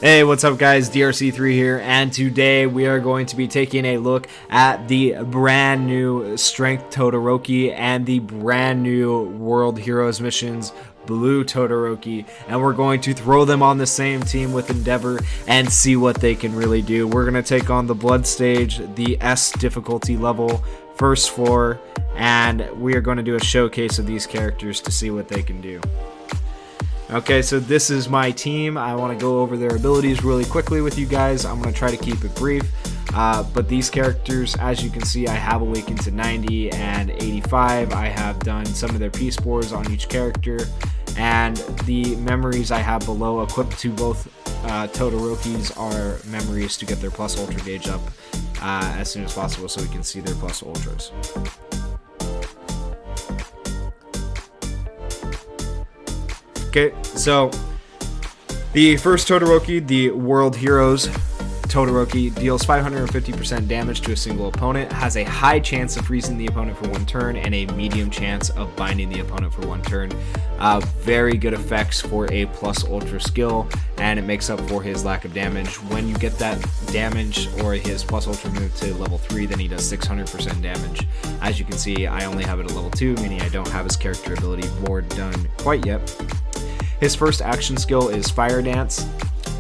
Hey, what's up guys, DRC3 here, and today we are going to be taking a look at the brand new Strength Todoroki and the brand new World Heroes missions Blue Todoroki, and we're going to throw them on the same team with Endeavor and see what they can really do. We're going to take on the Blood Stage, the S difficulty level, first floor, and we are going to do a showcase of these characters to see what they can do. Okay, so this is my team. I want to go over their abilities really quickly with you guys. I'm going to try to keep it brief. But these characters, as you can see, I have awakened to 90 and 85. I have done some of their Peace Spores on each character. And the memories I have below equipped to both Todorokis are memories to get their plus ultra gauge up as soon as possible so we can see their plus ultras. Okay, so the first Todoroki, the World Heroes Todoroki, deals 550% damage to a single opponent, has a high chance of freezing the opponent for one turn, and a medium chance of binding the opponent for one turn. Very good effects for a plus ultra skill, and it makes up for his lack of damage. When you get that damage or his plus ultra move to level 3, then he does 600% damage. As you can see, I only have it at level 2, meaning I don't have his character ability board done quite yet. His first action skill is Fire Dance.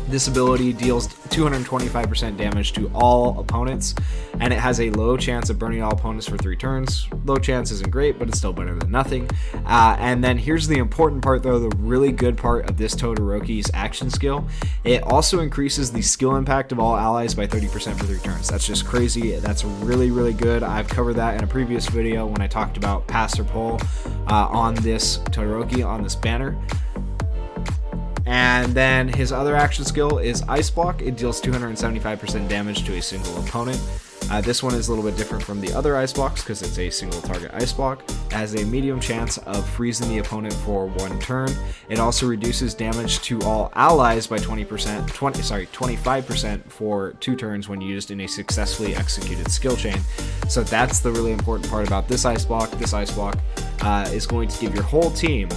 This ability deals 225% damage to all opponents, and it has a low chance of burning all opponents for 3 turns. Low chance isn't great, but it's still better than nothing. And then here's the important part though, the really good part of this Todoroki's action skill. It also increases the skill impact of all allies by 30% for 3 turns. That's just crazy. That's really, really good. I've covered that in a previous video when I talked about pass or pull on this Todoroki, on this banner. And then his other action skill is Ice Block. It deals 275% damage to a single opponent. This one is a little bit different from the other Ice Blocks because it's a single target Ice Block. It has a medium chance of freezing the opponent for one turn. It also reduces damage to all allies by 25% for 2 turns when used in a successfully executed skill chain. So that's the really important part about this Ice Block. This Ice Block is going to give your whole team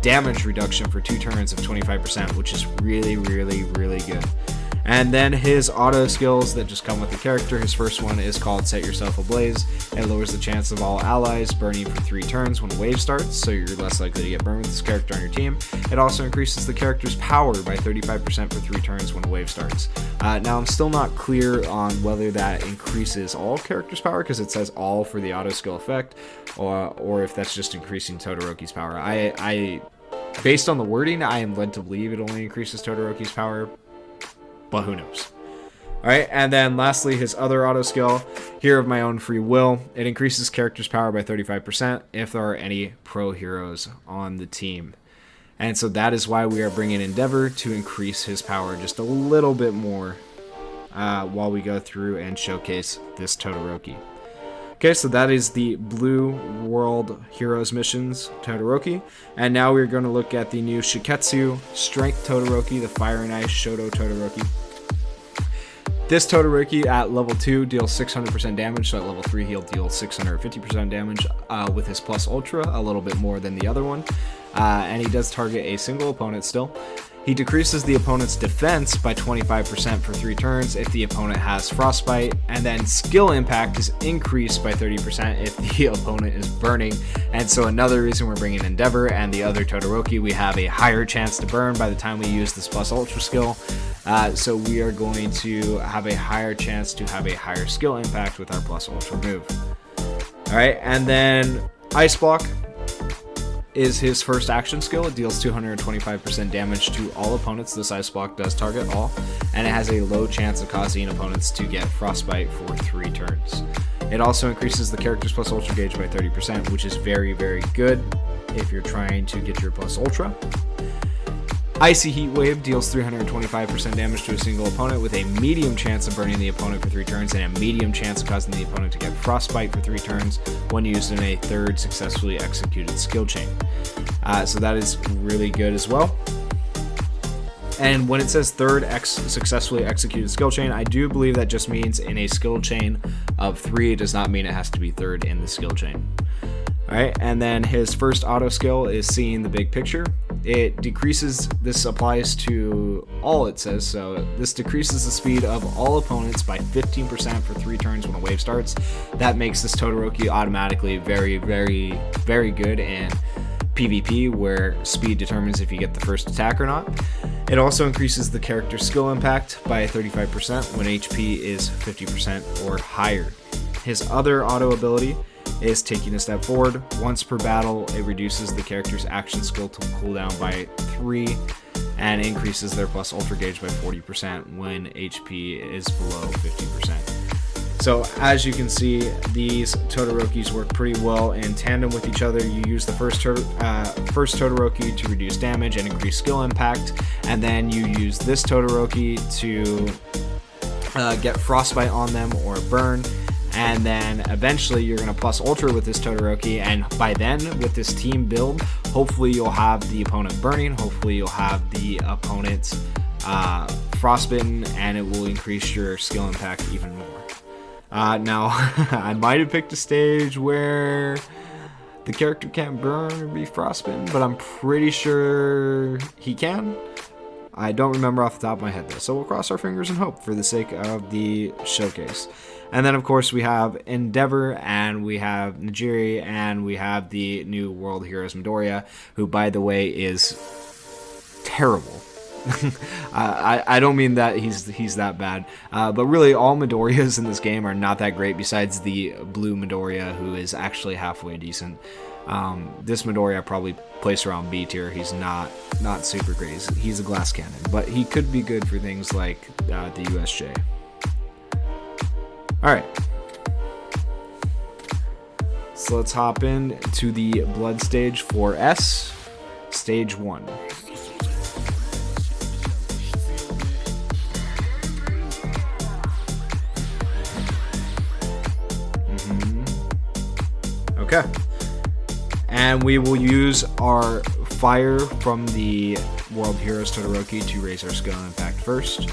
damage reduction for 2 turns of 25%, which is really, really, really good. And then his auto skills that just come with the character. His first one is called Set Yourself Ablaze. It lowers the chance of all allies burning for 3 turns when a wave starts, so you're less likely to get burned with this character on your team. It also increases the character's power by 35% for 3 turns when a wave starts. Now I'm still not clear on whether that increases all characters' power, because it says all for the auto skill effect, or if that's just increasing Todoroki's power. Based on the wording, I am led to believe it only increases Todoroki's power, but who knows. Alright, and then lastly, his other auto skill, Hero of My Own Free Will. It increases character's power by 35% if there are any pro heroes on the team. And so that is why we are bringing Endeavor to increase his power just a little bit more while we go through and showcase this Todoroki. Okay, so that is the Blue World Heroes missions Todoroki. And now we're going to look at the new Shiketsu Strength Todoroki, the Fire and Ice Shoto Todoroki. This Todoroki at level 2 deals 600% damage, so at level 3 he'll deal 650% damage with his plus ultra, a little bit more than the other one. And he does target a single opponent still. He decreases the opponent's defense by 25% for 3 turns if the opponent has Frostbite, and then skill impact is increased by 30% if the opponent is burning. And so another reason we're bringing Endeavor and the other Todoroki, we have a higher chance to burn by the time we use this plus ultra skill. So we are going to have a higher chance to have a higher skill impact with our plus ultra move. Alright, and then Ice Block is his first action skill. It deals 225% damage to all opponents. This Ice Block does target all, and it has a low chance of causing opponents to get Frostbite for 3 turns. It also increases the character's plus ultra gauge by 30%, which is very, very good if you're trying to get your plus ultra. Icy Heat Wave deals 325% damage to a single opponent with a medium chance of burning the opponent for 3 turns and a medium chance of causing the opponent to get Frostbite for 3 turns when used in a 3rd successfully executed skill chain. So that is really good as well. And when it says 3rd successfully executed skill chain, I do believe that just means in a skill chain of 3. It does not mean it has to be 3rd in the skill chain. Alright, and then his first auto skill is Seeing the Big Picture. It decreases, this applies to all, it says, so this decreases the speed of all opponents by 15% for 3 turns when a wave starts. That makes this Todoroki automatically very, very, very good in PvP, where speed determines if you get the first attack or not. It also increases the character's skill impact by 35% when HP is 50% or higher. His other auto ability is taking a step forward. Once per battle, it reduces the character's action skill to cooldown by 3 and increases their plus ultra gauge by 40% when HP is below 50%. So as you can see, these Todorokis work pretty well in tandem with each other. You use the first Todoroki to reduce damage and increase skill impact, and then you use this Todoroki to get frostbite on them or burn. And then eventually you're going to plus ultra with this Todoroki, and by then with this team build, hopefully you'll have the opponent burning, hopefully you'll have the opponent frostbitten, and it will increase your skill impact even more. Now, I might have picked a stage where the character can't burn or be frostbitten, but I'm pretty sure he can. I don't remember off the top of my head though, so we'll cross our fingers and hope for the sake of the showcase. And then of course we have Endeavor, and we have Nigiri, and we have the new World Heroes Midoriya, who by the way is terrible. I don't mean that he's that bad, but really all Midoriyas in this game are not that great, besides the blue Midoriya, who is actually halfway decent. This Midoriya probably placed around B tier. He's not super great. He's a glass cannon, but he could be good for things like the USJ. Alright, so let's hop in to the blood stage for S, stage 1. Okay, and we will use our fire from the World Heroes Todoroki to raise our skill impact first.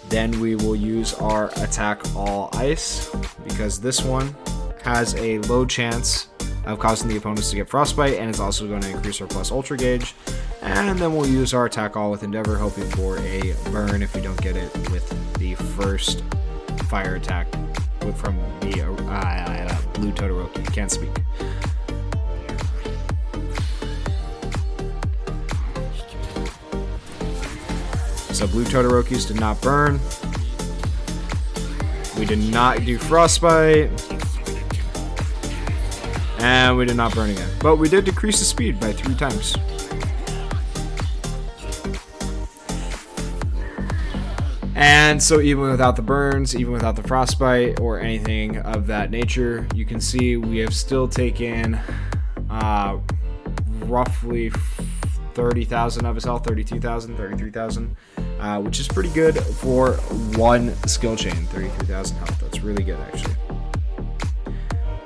Then we will use our attack all ice, because this one has a low chance of causing the opponents to get frostbite, and it's also going to increase our plus ultra gauge. And then we'll use our attack all with Endeavor, hoping for a burn if we don't get it with the first fire attack from the blue Todoroki. Can't speak. So blue Todorokis did not burn. We did not do frostbite. And we did not burn again. But we did decrease the speed by 3 times. And so even without the burns, even without the frostbite or anything of that nature, you can see we have still taken roughly 30,000 of his health, 32,000, 33,000. Which is pretty good for one skill chain. 33,000 health. That's really good, actually.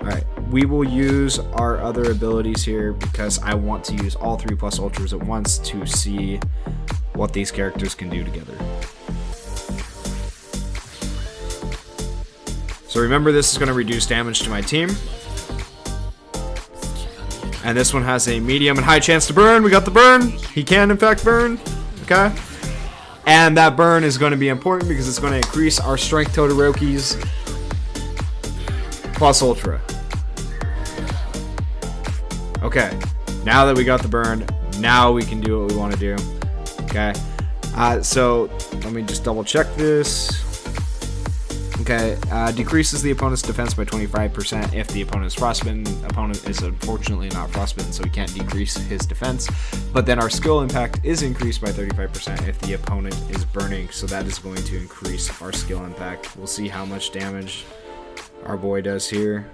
Alright, we will use our other abilities here because I want to use all 3 plus ultras at once to see what these characters can do together. So remember, this is going to reduce damage to my team. And this one has a medium and high chance to burn. We got the burn. He can, in fact, burn. Okay. And that burn is going to be important because it's going to increase our strength Todoroki's plus ultra. Okay, now that we got the burn, now we can do what we want to do. Okay, so let me just double check this. Okay, decreases the opponent's defense by 25% if the opponent is frostbitten. Opponent is unfortunately not frostbitten, so we can't decrease his defense. But then our skill impact is increased by 35% if the opponent is burning, so that is going to increase our skill impact. We'll see how much damage our boy does here.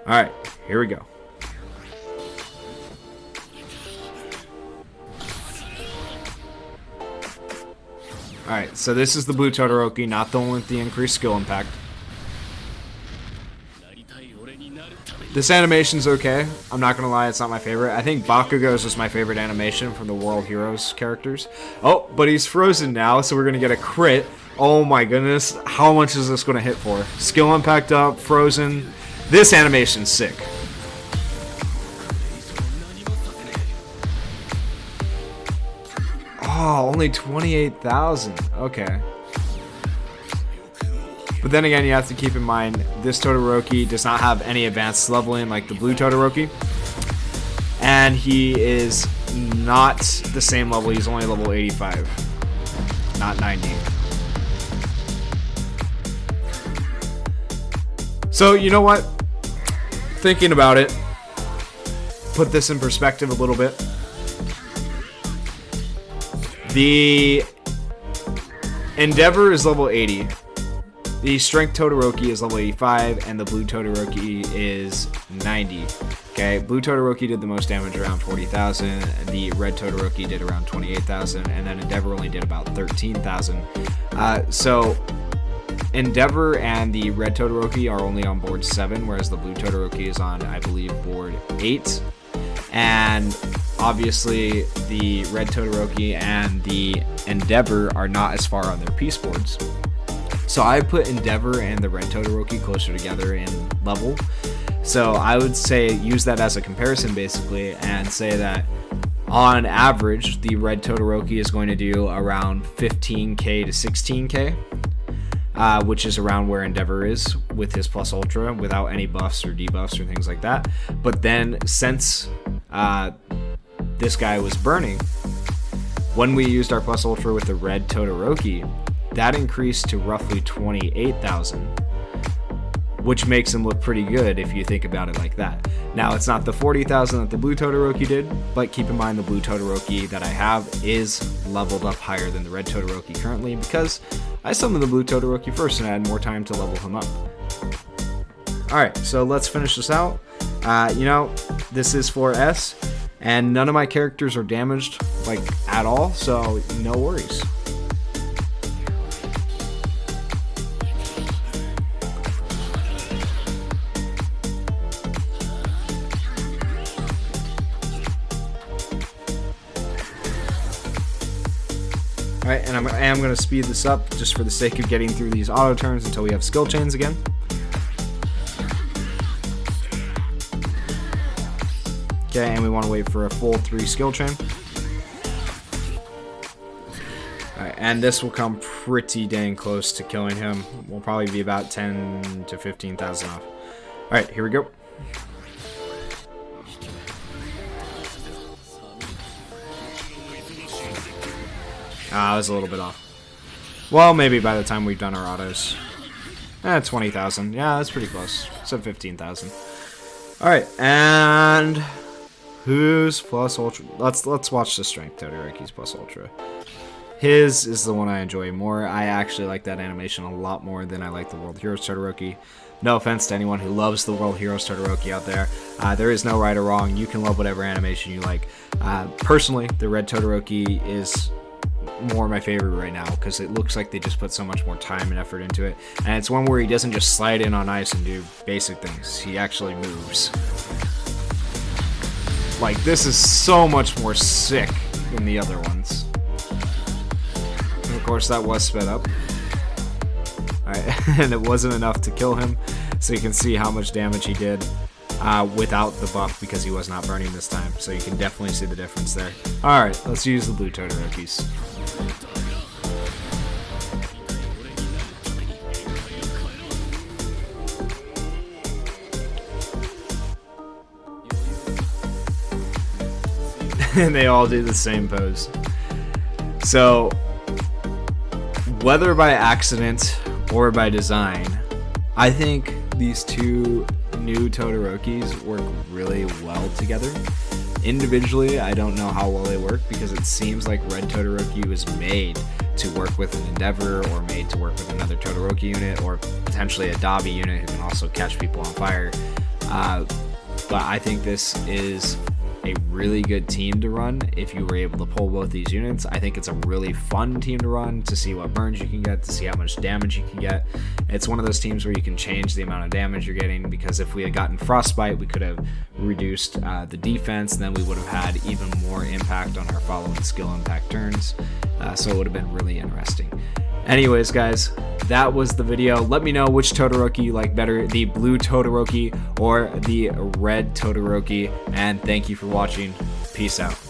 Alright, here we go. Alright, so this is the blue Todoroki, not the one with the increased skill impact. This animation's okay. I'm not gonna lie, it's not my favorite. I think Bakugo's was my favorite animation from the World Heroes characters. Oh, but he's frozen now, so we're gonna get a crit. Oh my goodness, how much is this gonna hit for? Skill impact up, frozen. This animation's sick. Oh, only 28,000. Okay. But then again, you have to keep in mind, this Todoroki does not have any advanced leveling like the blue Todoroki. And he is not the same level. He's only level 85, not 90. So, you know what? Thinking about it, put this in perspective a little bit. The Endeavor is level 80. The Strength Todoroki is level 85, and the Blue Todoroki is 90. Okay, Blue Todoroki did the most damage, around 40,000. The Red Todoroki did around 28,000, and then Endeavor only did about 13,000. So Endeavor and the Red Todoroki are only on board 7, whereas the Blue Todoroki is on, I believe, board 8. And obviously, the Red Todoroki and the Endeavor are not as far on their piece boards. So I put Endeavor and the Red Todoroki closer together in level. So I would say use that as a comparison basically and say that on average, the Red Todoroki is going to do around 15k to 16k, which is around where Endeavor is with his Plus Ultra without any buffs or debuffs or things like that. But then since this guy was burning, when we used our Plus Ultra with the Red Todoroki, that increased to roughly 28,000, which makes him look pretty good if you think about it like that. Now, it's not the 40,000 that the Blue Todoroki did, but keep in mind the Blue Todoroki that I have is leveled up higher than the Red Todoroki currently because I summoned the Blue Todoroki first and I had more time to level him up. Alright, so let's finish this out. This is 4S, and none of my characters are damaged, like, at all, so no worries. Alright, and I am going to speed this up just for the sake of getting through these auto turns until we have skill chains again. Okay, and we want to wait for a full 3 skill chain. Alright, and this will come pretty dang close to killing him. We'll probably be about 10 to 15,000 off. Alright, here we go. I was a little bit off. Well, maybe by the time we've done our autos. 20,000. Yeah, that's pretty close. So 15,000. Alright, and who's Plus Ultra? Let's watch the Strength Todoroki's Plus Ultra. His is the one I enjoy more. I actually like that animation a lot more than I like the World Heroes Todoroki. No offense to anyone who loves the World Heroes Todoroki out there. There is no right or wrong. You can love whatever animation you like. Personally, the Red Todoroki is more my favorite right now because it looks like they just put so much more time and effort into it, and it's one where he doesn't just slide in on ice and do basic things. He actually moves. Like, this is so much more sick than the other ones. And of course, that was sped up. Alright, and it wasn't enough to kill him, so you can see how much damage he did without the buff because he was not burning this time, so you can definitely see the difference there. Alright, let's use the Blue Todorokis. And they all do the same pose. So, whether by accident or by design, I think these two new Todorokis work really well together. Individually, I don't know how well they work because it seems like Red Todoroki was made to work with an Endeavor or made to work with another Todoroki unit or potentially a Dabi unit who can also catch people on fire. But I think this is a really good team to run if you were able to pull both these units. I think it's a really fun team to run to see what burns you can get, to see how much damage you can get. It's one of those teams where you can change the amount of damage you're getting, because if we had gotten Frostbite, we could have reduced the defense, and then we would have had even more impact on our following skill impact turns. So it would have been really interesting. Anyways, guys, that was the video. Let me know which Todoroki you like better, the Blue Todoroki or the Red Todoroki, and thank you for watching. Peace out.